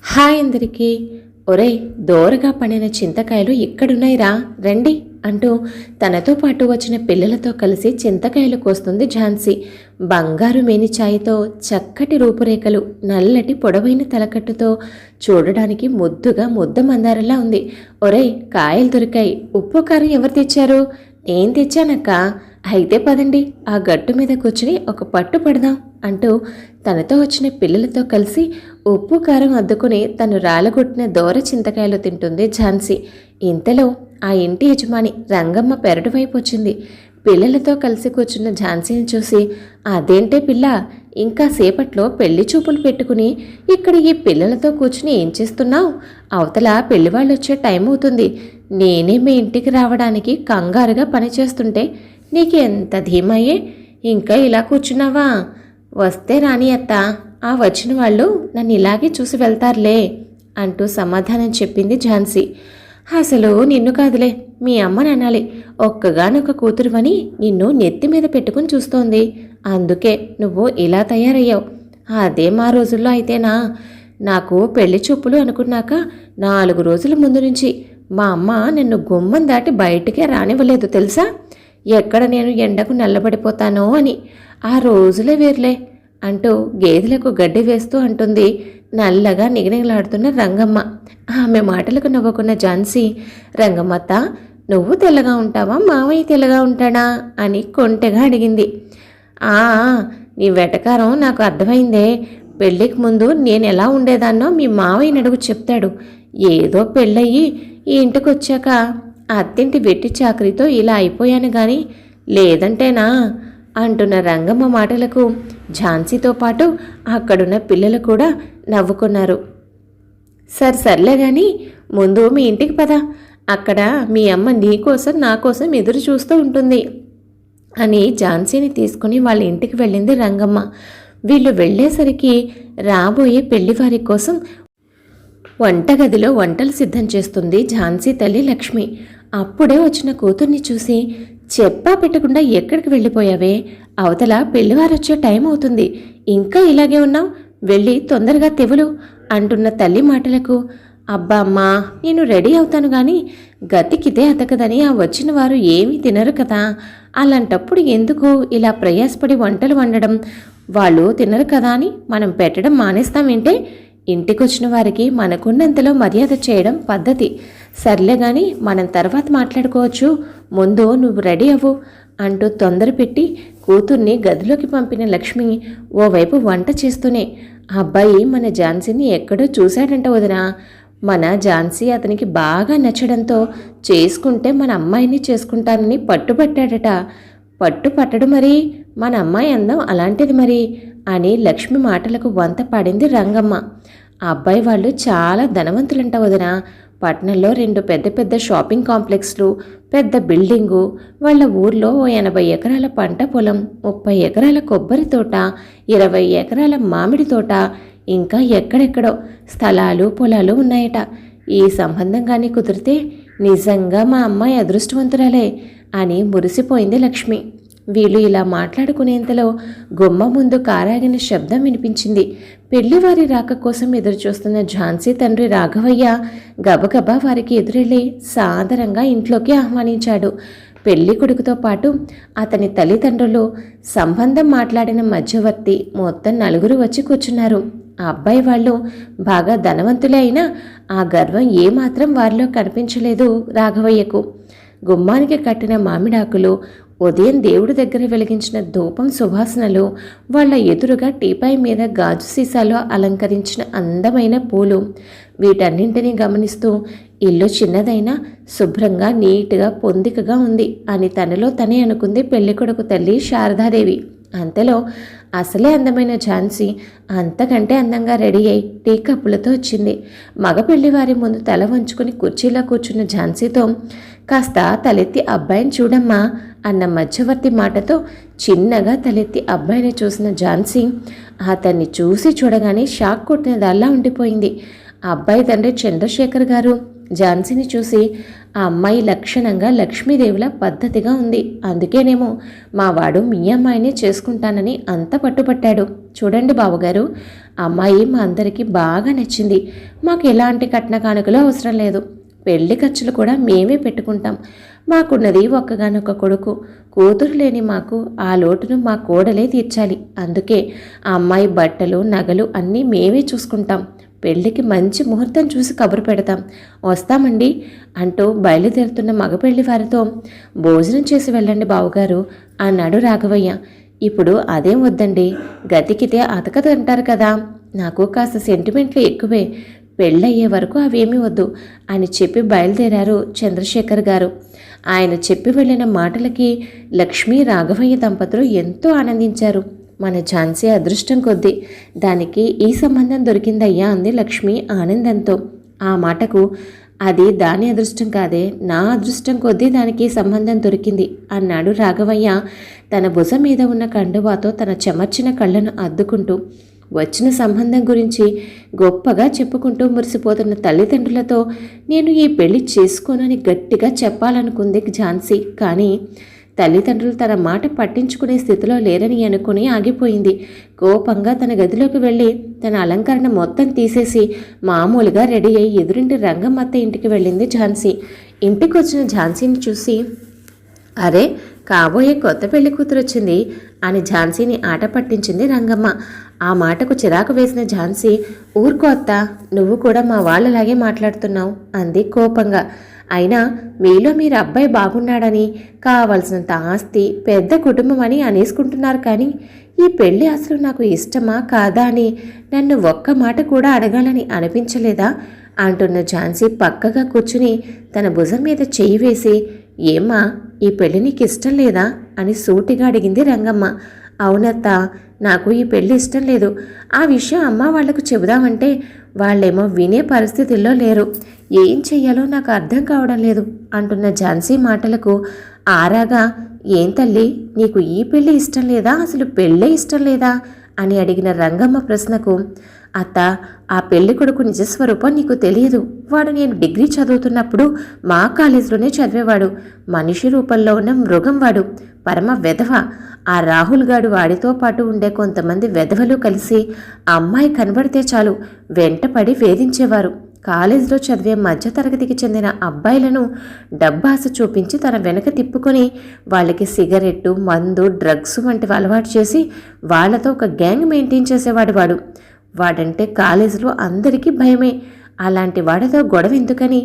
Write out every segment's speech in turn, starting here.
Hi అందరికీ. ఒరేయ్, దోరగా పండిన చింతకాయలు ఇక్కడున్నాయిరా, రండి అంటూ తనతో పాటు వచ్చిన పిల్లలతో కలిసి చింతకాయలు కోస్తుంది ఝాన్సీ. బంగారు మేనిఛాయతో, చక్కటి రూపురేఖలు, నల్లటి పొడవైన తలకట్టుతో చూడడానికి ముద్దుగా ముద్ద మందారలా ఉంది. ఒరేయ్, కాయలు దొరికాయి, ఉప్పు కారం ఎవరు తెచ్చారు? నేను తెచ్చానక్క. అయితే పదండి, ఆ గట్టు మీద కూర్చుని ఒక పట్టు పడదాం అంటూ తనతో వచ్చిన పిల్లలతో కలిసి ఉప్పు కారం అద్దుకుని తను రాలగొట్టిన దోర చింతకాయలు తింటుంది ఝాన్సీ. ఇంతలో ఆ ఇంటి యజమాని రంగమ్మ పెరడు వైపు వచ్చింది. పిల్లలతో కలిసి కూర్చున్న ఝాన్సీని చూసి, అదేంటే పిల్ల, ఇంకా సేపట్లో పెళ్లి చూపులు పెట్టుకుని ఇక్కడ ఈ పిల్లలతో కూర్చుని ఏం చేస్తున్నావు? అవతల పెళ్లివాళ్ళు వచ్చే టైం అవుతుంది. నేనే మీ ఇంటికి రావడానికి కంగారుగా పనిచేస్తుంటే నీకు ఎంత ధీమయ్యే, ఇంకా ఇలా కూర్చున్నావా? వస్తే రాని అత్త, ఆ వచ్చిన వాళ్ళు నన్ను ఇలాగే చూసి వెళ్తారులే అంటూ సమాధానం చెప్పింది ఝాన్సీ. అసలు నిన్ను కాదులే, మీ అమ్మని అనాలి. ఒక్కగానొక్క కూతురువని నిన్ను నెత్తి మీద పెట్టుకుని చూస్తోంది. అందుకే నువ్వు ఇలా తయారయ్యావు. అదే మా రోజుల్లో అయితేనా, నాకు పెళ్లి చూపులు అనుకున్నాక 4 రోజుల ముందు నుంచి మా అమ్మ నన్ను గుమ్మం దాటి బయటికే రానివ్వలేదు తెలుసా. ఎక్కడ నేను ఎండకు నల్లబడిపోతానో అని. ఆ రోజులే వేర్లే అంటూ గేదెలకు గడ్డి వేస్తూ అంటుంది నల్లగా నిగనిగలాడుతున్న రంగమ్మ. ఆమె మాటలకు నవ్వుకున్న ఝాన్సీ, రంగమ్మత్త, నువ్వు తెల్లగా ఉంటావా, మావయ్య తెల్లగా ఉంటాడా అని కొంటెగా అడిగింది. ఆ, నీ వెటకారం నాకు అర్థమైందే. పెళ్ళికి ముందు నేను ఎలా ఉండేదాన్నో మీ మావయ్యని అడుగు చెప్తాడు. ఏదో పెళ్ళయ్యి ఈ ఇంటికి వచ్చాక అత్తింటి వెట్టి చాకరీతో ఇలా అయిపోయాను గాని లేదంటేనా అంటున్న రంగమ్మ మాటలకు ఝాన్సీతో పాటు అక్కడున్న పిల్లలు కూడా నవ్వుకున్నారు. సర్లే గాని ముందు మీ ఇంటికి పద, అక్కడ మీ అమ్మ నీకోసం నా కోసం ఎదురు చూస్తూ ఉంటుంది అని ఝాన్సీని తీసుకుని వాళ్ళ ఇంటికి వెళ్ళింది రంగమ్మ. వీళ్ళు వెళ్ళేసరికి రాబోయే పెళ్లివారి కోసం వంటగదిలో వంటలు సిద్ధం చేస్తుంది ఝాన్సీ తల్లి లక్ష్మి. అప్పుడే వచ్చిన కూతుర్ని చూసి, చెప్పా పెట్టకుండా ఎక్కడికి వెళ్ళిపోయావే? అవతల పెళ్లివారొచ్చే టైం అవుతుంది, ఇంకా ఇలాగే ఉన్నావు, వెళ్ళి తొందరగా తెవులు అంటున్న తల్లి మాటలకు, అబ్బా అమ్మా, నేను రెడీ అవుతాను గాని గతికితే అతకదని ఆ వచ్చిన వారు ఏమీ తినరు కదా. అలాంటప్పుడు ఎందుకు ఇలా ప్రయాసపడి వంటలు వండడం? వాళ్ళు తినరు కదా అని మనం పెట్టడం మానేస్తామేంటే? ఇంటికొచ్చిన వారికి మనకున్నంతలో మర్యాద చేయడం పద్ధతి. సర్లే గాని మనం తర్వాత మాట్లాడుకోవచ్చు, ముందు నువ్వు రెడీ అవ్వు అంటూ తొందర పెట్టి కూతుర్ని గదిలోకి పంపిన లక్ష్మి ఓవైపు వంట చేస్తూనే, అబ్బాయి మన ఝాన్సీని ఎక్కడో చూశాడంట వదినా. మన ఝాన్సీ అతనికి బాగా నచ్చడంతో చేసుకుంటే మన అమ్మాయిని చేసుకుంటానని పట్టుపట్టాడట. పట్టడు మరి, మన అమ్మాయి అందం అలాంటిది మరి అని లక్ష్మి మాటలకు వంత పాడింది రంగమ్మ. ఆ అబ్బాయి వాళ్ళు చాలా ధనవంతులంట వదినా. పట్నంలో 2 పెద్ద పెద్ద షాపింగ్ కాంప్లెక్స్లు, పెద్ద బిల్డింగు, వాళ్ళ ఊర్లో 80 ఎకరాల పంట పొలం, 30 ఎకరాల కొబ్బరి తోట, 20 ఎకరాల మామిడి తోట, ఇంకా ఎక్కడెక్కడో స్థలాలు పొలాలు ఉన్నాయట. ఈ సంబంధం కానీ కుదిరితే నిజంగా మా అమ్మాయి అదృష్టవంతురాలే అని మురిసిపోయింది లక్ష్మి. వీళ్ళు ఇలా మాట్లాడుకునేంతలో గుమ్మ ముందు కారాగిన శబ్దం వినిపించింది. పెళ్లివారి రాక కోసం ఎదురుచూస్తున్న ఝాన్సీ తండ్రి రాఘవయ్య గబగబా వారికి ఎదురెళ్ళి సాదరంగా ఇంట్లోకి ఆహ్వానించాడు. పెళ్లి కొడుకుతో పాటు అతని తల్లిదండ్రులు, సంబంధం మాట్లాడిన మధ్యవర్తి, మొత్తం 4 వచ్చి కూర్చున్నారు. ఆ అబ్బాయి వాళ్ళు బాగా ధనవంతులే అయినా ఆ గర్వం ఏమాత్రం వారిలో కనిపించలేదు రాఘవయ్యకు. గుమ్మానికి కట్టిన మామిడాకులు, ఉదయం దేవుడి దగ్గర వెలిగించిన ధూపం సువాసనలు, వాళ్ళ ఎదురుగా టీపాయ్ మీద గాజు సీసాలో అలంకరించిన అందమైన పూలు, వీటన్నింటినీ గమనిస్తూ ఇల్లు చిన్నదైనా శుభ్రంగా నీట్గా పొందికగా ఉంది అని తనలో తనే అనుకుంది పెళ్ళికొడుకు తల్లి శారదాదేవి. అంతలో అసలే అందమైన ఝాన్సీ అంతకంటే అందంగా రెడీ అయి టీ కప్పులతో వచ్చింది. మగ పెళ్లివారి ముందు తల వంచుకుని కుర్చీలో కూర్చున్న ఝాన్సీతో, కాస్త తలెత్తి అబ్బాయిని చూడమ్మా అన్న మధ్యవర్తి మాటతో చిన్నగా తలెత్తి అబ్బాయిని చూసిన ఝాన్సీ అతన్ని చూసి చూడగానే షాక్ కొట్టినదల్లా ఉండిపోయింది. ఆ అబ్బాయి తండ్రి చంద్రశేఖర్ గారు ఝాన్సీని చూసి, ఆ అమ్మాయి లక్షణంగా లక్ష్మీదేవిలా పద్ధతిగా ఉంది, అందుకేనేమో మా వాడు మీ అమ్మాయిని చేసుకుంటానని అంత పట్టుపట్టాడు. చూడండి బావగారు, అమ్మాయి మా అందరికీ బాగా నచ్చింది. మాకు ఎలాంటి కట్న కానుకలు అవసరం లేదు. పెళ్లి ఖర్చులు కూడా మేమే పెట్టుకుంటాం. మాకున్నది ఒక్కగానొక్క కొడుకు. కూతురు లేని మాకు ఆ లోటును మా కోడలే తీర్చాలి. అందుకే ఆ అమ్మాయి బట్టలు నగలు అన్నీ మేమే చూసుకుంటాం. పెళ్లికి మంచి ముహూర్తం చూసి కబురు పెడతాం. వస్తామండి అంటూ బయలుదేరుతున్న మగపెళ్లి వారితో భోజనం చేసి వెళ్ళండి బావుగారు అన్నాడు రాఘవయ్య. ఇప్పుడు అదేం వద్దండి, గతికితే అతకదంటారు కదా. నాకు కాస్త సెంటిమెంట్లు ఎక్కువే. పెళ్ళయ్యే వరకు అవేమీ వద్దు అని చెప్పి బయలుదేరారు చంద్రశేఖర్ గారు. ఆయన చెప్పి వెళ్ళిన మాటలకి లక్ష్మీ రాఘవయ్య దంపతులు ఎంతో ఆనందించారు. మన ఝాన్సీ అదృష్టం కొద్దీ దానికి ఈ సంబంధం దొరికిందయ్యా అంది లక్ష్మి ఆనందంతో. ఆ మాటకు అది దాని అదృష్టం కాదే, నా అదృష్టం కొద్దీ దానికి సంబంధం దొరికింది అన్నాడు రాఘవయ్య తన భుజం మీద ఉన్న కండువాతో తన చెమర్చిన కళ్ళను అద్దుకుంటూ. వచ్చిన సంబంధం గురించి గొప్పగా చెప్పుకుంటూ మురిసిపోతున్న తల్లిదండ్రులతో నేను ఈ పెళ్లి చేసుకోనని గట్టిగా చెప్పాలనుకుంది ఝాన్సీ. కానీ తల్లిదండ్రులు తన మాట పట్టించుకునే స్థితిలో లేరని అనుకుని ఆగిపోయింది. కోపంగా తన గదిలోకి వెళ్ళి తన అలంకరణ మొత్తం తీసేసి మామూలుగా రెడీ అయ్యి ఎదురింటి రంగమ్మత్త ఇంటికి వెళ్ళింది ఝాన్సీ. ఇంటికి వచ్చిన ఝాన్సీని చూసి, అరే కాబోయే కొత్త పెళ్లి కూతురు వచ్చింది అని ఝాన్సీని ఆట పట్టించింది రంగమ్మ. ఆ మాటకు చిరాకు వేసిన ఝాన్సీ, ఊరుకో అత్త, నువ్వు కూడా మా వాళ్ళలాగే మాట్లాడుతున్నావు అంది కోపంగా. అయినా మీలో మీరు అబ్బాయి బాగున్నాడని, కావలసినంత ఆస్తి, పెద్ద కుటుంబం అని అనేసుకుంటున్నారు. కానీ ఈ పెళ్ళి అసలు నాకు ఇష్టమా కాదా అని నన్ను ఒక్క మాట కూడా అడగాలని అనిపించలేదా అంటున్న ఝాన్సీ పక్కగా కూర్చుని తన భుజం మీద చెయ్యి వేసి, ఏమ్మా ఈ పెళ్లి నీకు ఇష్టం లేదా అని సూటిగా అడిగింది రంగమ్మ. అవునత్త, నాకు ఈ పెళ్లి ఇష్టం లేదు. ఆ విషయం అమ్మ వాళ్లకు చెబుదామంటే వాళ్ళేమో వినే పరిస్థితుల్లో లేరు. ఏం చెయ్యాలో నాకు అర్థం కావడం లేదు అంటున్న ఝాన్సీ మాటలకు ఆరాగా, ఏం తల్లి నీకు ఈ పెళ్లి ఇష్టం లేదా, అసలు పెళ్ళే ఇష్టం లేదా అని అడిగిన రంగమ్మ ప్రశ్నకు, అత్త ఆ పెళ్లి కొడుకు నిజస్వరూపం నీకు తెలియదు. వాడు నేను డిగ్రీ చదువుతున్నప్పుడు మా కాలేజీలోనే చదివేవాడు. మనిషి రూపంలో ఉన్న మృగం వాడు, పరమ వెధవ. ఆ రాహుల్ గాడు వాడితో పాటు ఉండే కొంతమంది వెధవలు కలిసి అమ్మాయి కనబడితే చాలు వెంటపడి వేధించేవారు. కాలేజీలో చదివే మధ్యతరగతికి చెందిన అబ్బాయిలను డబ్బాస చూపించి తన వెనక తిప్పుకొని వాళ్ళకి సిగరెట్టు, మందు, డ్రగ్స్ వంటివి అలవాటు చేసి వాళ్లతో ఒక గ్యాంగ్ మెయింటైన్ చేసేవాడు వాడు. వాడంటే కాలేజీలో అందరికీ భయమే. అలాంటి వాడితో గొడవ ఎందుకని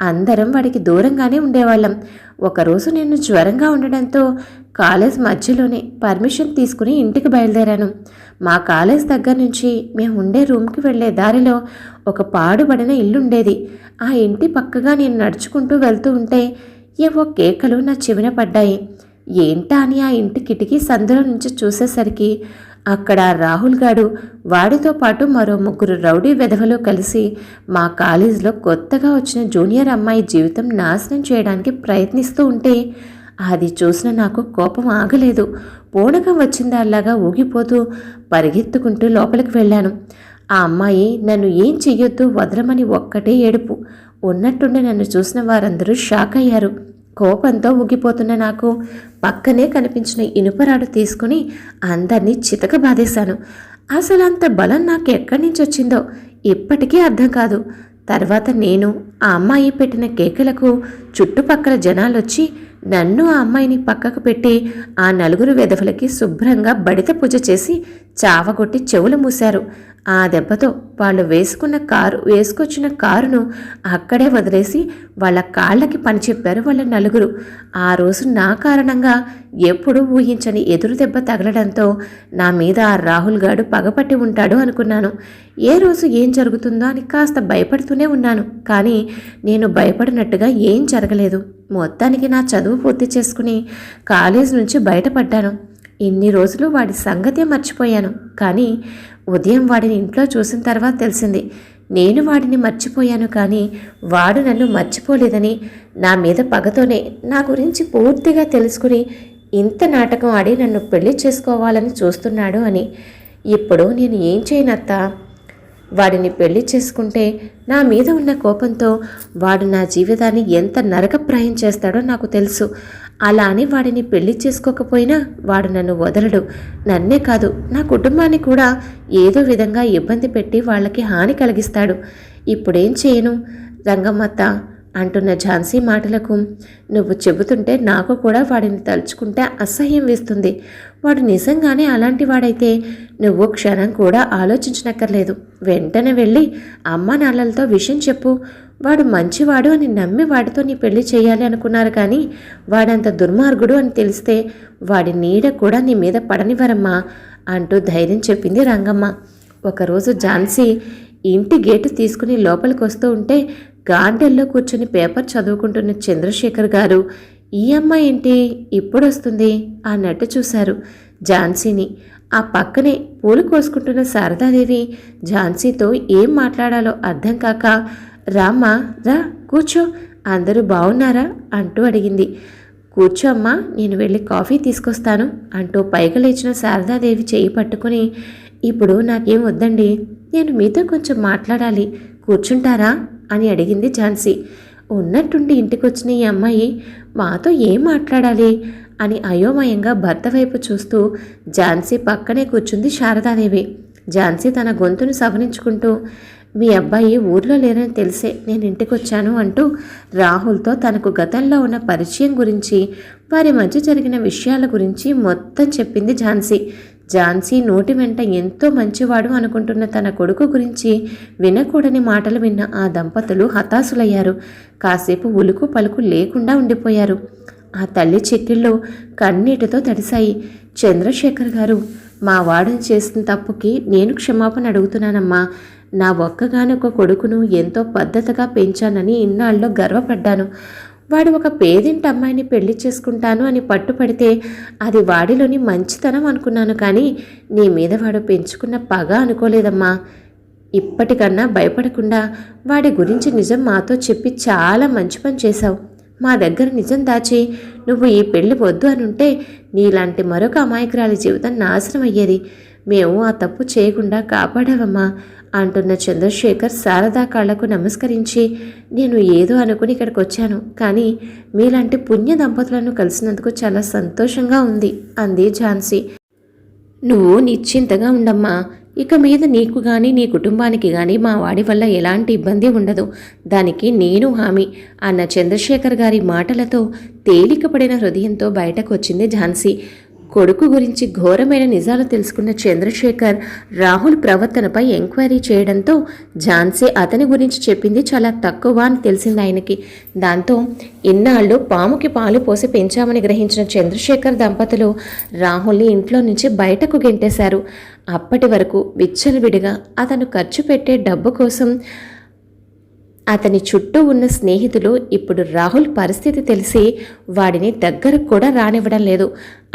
అందరం వాడికి దూరంగానే ఉండేవాళ్ళం. ఒకరోజు నేను జ్వరంగా ఉండడంతో కాలేజ్ మధ్యలోనే పర్మిషన్ తీసుకుని ఇంటికి బయలుదేరాను. మా కాలేజ్ దగ్గర నుంచి మేము ఉండే రూమ్కి వెళ్ళే దారిలో ఒక పాడుబడిన ఇల్లుండేది. ఆ ఇంటి పక్కగా నేను నడుచుకుంటూ వెళ్తూ ఉంటే ఏవో కేకలు నా చెవిన పడ్డాయి. ఏంటా అని ఆ ఇంటి కిటికీ సందులో నుంచి చూసేసరికి అక్కడ రాహుల్ గాడు వాడితో పాటు మరో 3 రౌడీ వెధవలు కలిసి మా కాలేజీలో కొత్తగా వచ్చిన జూనియర్ అమ్మాయి జీవితం నాశనం చేయడానికి ప్రయత్నిస్తూ ఉంటే అది చూసిన నాకు కోపం ఆగలేదు. పూనకం వచ్చిందల్లాగా ఊగిపోతూ పరిగెత్తుకుంటూ లోపలికి వెళ్ళాను. ఆ అమ్మాయి నన్ను ఏం చెయ్యొద్దు వదలమని ఒక్కటే ఏడుపు. ఉన్నట్టుండి నన్ను చూసిన వారందరూ షాక్ అయ్యారు. కోపంతో ఊగిపోతున్న నాకు పక్కనే కనిపించిన ఇనుపరాడు తీసుకుని అందరినీ చితక బాధేశాను. అసలు అంత బలం నాకు ఎక్కడి నుంచి వచ్చిందో ఇప్పటికీ అర్థం కాదు. తర్వాత నేను ఆ అమ్మాయి పెట్టిన కేకలకు చుట్టుపక్కల జనాలొచ్చి నన్ను ఆ అమ్మాయిని పక్కకు పెట్టి ఆ 4 వెధవలకి శుభ్రంగా బడిత పూజ చేసి చావగొట్టి చెవులు మూశారు. ఆ దెబ్బతో వాళ్ళు వేసుకొచ్చిన కారును అక్కడే వదిలేసి వాళ్ళ కాళ్ళకి పని చెప్పారు వాళ్ళ 4. ఆ రోజు నా కారణంగా ఎప్పుడూ ఊహించని ఎదురు దెబ్బ తగలడంతో నా మీద ఆ రాహుల్ గాడు పగపట్టి ఉంటాడు అనుకున్నాను. ఏ రోజు ఏం జరుగుతుందో అని కాస్త భయపడుతూనే ఉన్నాను. కానీ నేను భయపడినట్టుగా ఏం జరగలేదు. మొత్తానికి నా చదువు పూర్తి చేసుకుని కాలేజ్ నుంచి బయటపడ్డాను. ఇన్ని రోజులు వాడి సంగతే మర్చిపోయాను. కానీ ఉదయం వాడిని ఇంట్లో చూసిన తర్వాత తెలిసింది నేను వాడిని మర్చిపోయాను, కానీ వాడు నన్ను మర్చిపోలేదని, నా మీద పగతోనే నా గురించి పూర్తిగా తెలుసుకుని ఇంత నాటకం ఆడి నన్ను పెళ్లి చేసుకోవాలని చూస్తున్నాడు అని. ఇప్పుడు నేను ఏం చేయనత్తా? వాడిని పెళ్లి చేసుకుంటే నా మీద ఉన్న కోపంతో వాడు నా జీవితాన్ని ఎంత నరకప్రాయం చేస్తాడో నాకు తెలుసు. అలా అని వాడిని పెళ్లి చేసుకోకపోయినా వాడు నన్ను వదలడు. నన్నే కాదు, నా కుటుంబాన్ని కూడా ఏదో విధంగా ఇబ్బంది పెట్టి వాళ్ళకి హాని కలిగిస్తాడు. ఇప్పుడేం చేయను రంగమ్మత్త అంటున్న ఝాన్సీ మాటలకు, నువ్వు చెబుతుంటే నాకు కూడా వాడిని తలుచుకుంటే అసహ్యం వేస్తుంది. వాడు నిజంగానే అలాంటి వాడైతే నువ్వు క్షణం కూడా ఆలోచించనక్కర్లేదు. వెంటనే వెళ్ళి అమ్మా నాన్నలతో విషయం చెప్పు. వాడు మంచివాడు అని నమ్మి వాడితో నీ పెళ్లి చేయాలి అనుకున్నారు, కానీ వాడంత దుర్మార్గుడు అని తెలిస్తే వాడి నీడ కూడా నీ మీద పడనివ్వరమ్మా అంటూ ధైర్యం చెప్పింది రంగమ్మ. ఒకరోజు ఝాన్సీ ఇంటి గేటు తీసుకుని లోపలికి వస్తూ ఉంటే గార్డెన్లో కూర్చుని పేపర్ చదువుకుంటున్న చంద్రశేఖర్ గారు, ఈ అమ్మాయి ఏంటి ఇప్పుడు వస్తుంది అన్నట్టు చూశారు ఝాన్సీని. ఆ పక్కనే పూలు కోసుకుంటున్న శారదాదేవి ఝాన్సీతో ఏం మాట్లాడాలో అర్థం కాక, రామ్మా రా కూర్చో, అందరూ బాగున్నారా అంటూ అడిగింది. కూర్చో అమ్మా, నేను వెళ్ళి కాఫీ తీసుకొస్తాను అంటూ పైకి లేచిన శారదాదేవి చేయి పట్టుకుని, ఇప్పుడు నాకేం వద్దండి, నేను మీతో కొంచెం మాట్లాడాలి, కూర్చుంటారా అని అడిగింది ఝాన్సీ. ఉన్నట్టుండి ఇంటికొచ్చిన ఈ అమ్మాయి మాతో ఏం మాట్లాడాలి అని అయోమయంగా భర్త వైపు చూస్తూ ఝాన్సీ పక్కనే కూర్చుంది శారదాదేవి. ఝాన్సీ తన గొంతును సవరించుకుంటూ, మీ అబ్బాయి ఊర్లో లేరని తెలిసే నేను ఇంటికొచ్చాను అంటూ రాహుల్తో తనకు గతంలో ఉన్న పరిచయం గురించి, వారి మధ్య జరిగిన విషయాల గురించి మొత్తం చెప్పింది ఝాన్సీ. ఝాన్సీ నోటి వెంట ఎంతో మంచివాడు అనుకుంటున్న తన కొడుకు గురించి వినకూడని మాటలు విన్న ఆ దంపతులు హతాశులయ్యారు. కాసేపు ఉలుకు పలుకు లేకుండా ఉండిపోయారు. ఆ తల్లి చెక్కిళ్ళు కన్నీటితో తడిశాయి. చంద్రశేఖర్ గారు, మా వాడిని చేసిన తప్పుకి నేను క్షమాపణ అడుగుతున్నానమ్మా. నా ఒక్కగానొక్క కొడుకును ఎంతో పద్ధతిగా పెంచానని ఇన్నాళ్ళలో గర్వపడ్డాను. వాడు ఒక పేదింటి అమ్మాయిని పెళ్లి చేసుకుంటాను అని పట్టుపడితే అది వాడిలోని మంచితనం అనుకున్నాను, కానీ నీ మీద వాడు పెంచుకున్న పగ అనుకోలేదమ్మా. ఇప్పటికన్నా భయపడకుండా వాడి గురించి నిజం మాతో చెప్పి చాలా మంచి పని చేశావు. మా దగ్గర నిజం దాచి నువ్వు ఈ పెళ్లి వద్దు అనుంటే నీలాంటి మరొక అమాయకురాలి జీవితం నాశనం అయ్యేది. మేము ఆ తప్పు చేయకుండా కాపాడావమ్మా అంటున్న చంద్రశేఖర్ శారదా కాళ్లకు నమస్కరించి, నేను ఏదో అనుకుని ఇక్కడికి వచ్చాను, కానీ మీలాంటి పుణ్య దంపతులను కలిసినందుకు చాలా సంతోషంగా ఉంది అంది ఝాన్సీ. నువ్వు నిశ్చింతగా ఉండమ్మా. ఇక మీద నీకు కానీ నీ కుటుంబానికి కానీ మా వాడి వల్ల ఎలాంటి ఇబ్బంది ఉండదు, దానికి నేను హామీ అన్న చంద్రశేఖర్ గారి మాటలతో తేలికపడిన హృదయంతో బయటకు వచ్చింది ఝాన్సీ. కొడుకు గురించి ఘోరమైన నిజాలు తెలుసుకున్న చంద్రశేఖర్ రాహుల్ ప్రవర్తనపై ఎంక్వైరీ చేయడంతో ఝాన్సీ అతని గురించి చెప్పింది చాలా తక్కువ అని తెలిసింది ఆయనకి. దాంతో ఇన్నాళ్ళు పాముకి పాలు పోసి పెంచామని గ్రహించిన చంద్రశేఖర్ దంపతులు రాహుల్ని ఇంట్లో నుంచి బయటకు గెంటేశారు. అప్పటి వరకు విచ్చలవిడిగా అతను ఖర్చు పెట్టే డబ్బు కోసం అతని చుట్టూ ఉన్న స్నేహితులు ఇప్పుడు రాహుల్ పరిస్థితి తెలిసి వాడిని దగ్గరకు కూడా రానివ్వడం లేదు.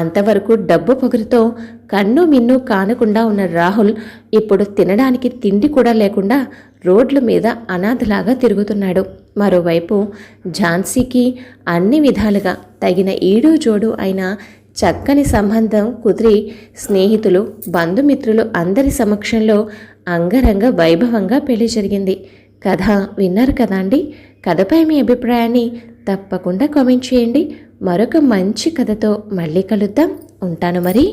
అంతవరకు డబ్బు పొగరుతో కన్ను మిన్ను కానకుండా ఉన్న రాహుల్ ఇప్పుడు తినడానికి తిండి కూడా లేకుండా రోడ్ల మీద అనాథలాగా తిరుగుతున్నాడు. మరోవైపు ఝాన్సీకి అన్ని విధాలుగా తగిన ఈడు జోడు అయిన చక్కని సంబంధం కుదిరి స్నేహితులు బంధుమిత్రులు అందరి సమక్షంలో అంగరంగ వైభవంగా పెళ్లి జరిగింది. కథ విన్నారు కదా అండి. కథపై మీ అభిప్రాయాన్ని తప్పకుండా కామెంట్ చేయండి. మరొక మంచి కథతో మళ్ళీ కలుద్దాం. ఉంటాను మరి.